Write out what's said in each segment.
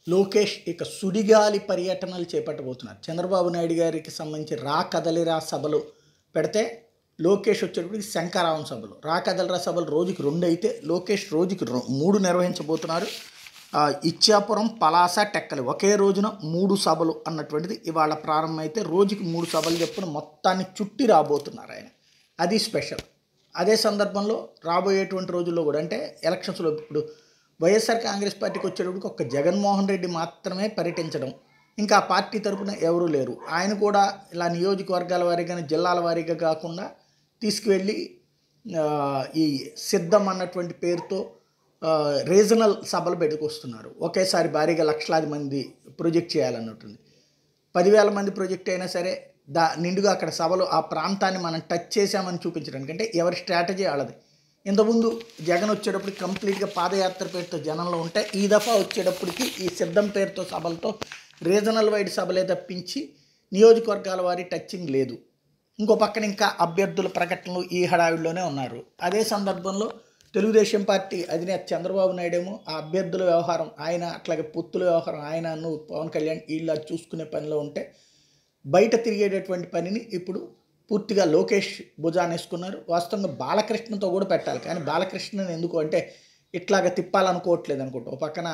లోకేష్ ఇక సుడిగాలి పర్యటనలు చేపట్టబోతున్నారు. చంద్రబాబు నాయుడు గారికి సంబంధించి రా కదలిరా సభలు పెడితే లోకేష్ వచ్చేటప్పటికి శంఖారావం సభలు, రా కదలిరా సభలు రోజుకి 2 అయితే లోకేష్ రోజుకి 3 నిర్వహించబోతున్నారు. ఇచ్చాపురం, పలాస, టెక్కలి ఒకే రోజున 3 సభలు అన్నటువంటిది ఇవాళ ప్రారంభమైతే రోజుకి 3 సభలు చెప్పున మొత్తాన్ని చుట్టి రాబోతున్నారు ఆయన. అది స్పెషల్. అదే సందర్భంలో రాబోయేటువంటి రోజుల్లో కూడా అంటే ఎలక్షన్స్లో ఇప్పుడు వైఎస్ఆర్ కాంగ్రెస్ పార్టీకి వచ్చేటప్పటికి ఒక్క జగన్మోహన్ రెడ్డి మాత్రమే పర్యటించడం, ఇంకా ఆ పార్టీ తరపున ఎవరూ లేరు. ఆయన కూడా ఇలా నియోజకవర్గాల వారీగా జిల్లాల వారీగా కాకుండా తీసుకువెళ్ళి ఈ సిద్ధం అన్నటువంటి పేరుతో రీజనల్ సభలు పెట్టుకొస్తున్నారు. ఒకేసారి భారీగా లక్షలాది మంది ప్రొజెక్ట్ చేయాలన్నట్టుంది. 10,000 మంది ప్రొజెక్ట్ అయినా సరే నిండుగా అక్కడ సభలు ఆ ప్రాంతాన్ని మనం టచ్ చేసామని చూపించడానికి, అంటే ఎవరి స్ట్రాటజీ వాళ్ళది. ఇంతకుముందు జగన్ వచ్చేటప్పటికి కంప్లీట్గా పాదయాత్ర పేరుతో జనంలో ఉంటే ఈ దఫా వచ్చేటప్పటికి ఈ సిద్ధం పేరుతో సభలతో రీజనల్ వైడ్ సభలే తప్పించి నియోజకవర్గాల వారి టచ్చింగ్ లేదు. ఇంకో పక్కన ఇంకా అభ్యర్థుల ప్రకటనలు ఈ హడావిడిలోనే ఉన్నారు. అదే సందర్భంలో తెలుగుదేశం పార్టీ అధినేత చంద్రబాబు నాయుడు ఏమో ఆ అభ్యర్థుల వ్యవహారం ఆయన, అట్లాగే పొత్తుల వ్యవహారం ఆయనను పవన్ కళ్యాణ్ వీళ్ళు చూసుకునే పనిలో ఉంటే బయట తిరిగేటటువంటి పనిని ఇప్పుడు పూర్తిగా లోకేష్ భుజానేసుకున్నారు. వాస్తవంగా బాలకృష్ణతో కూడా పెట్టాలి, కానీ బాలకృష్ణని ఎందుకు అంటే ఇట్లాగా తిప్పాలనుకోవట్లేదు అనుకుంటా. ఒక పక్కన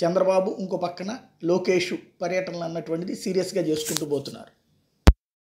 చంద్రబాబు, ఇంకో పక్కన లోకేష్ పర్యటనలు అన్నటువంటిది సీరియస్గా చేసుకుంటూ పోతున్నారు.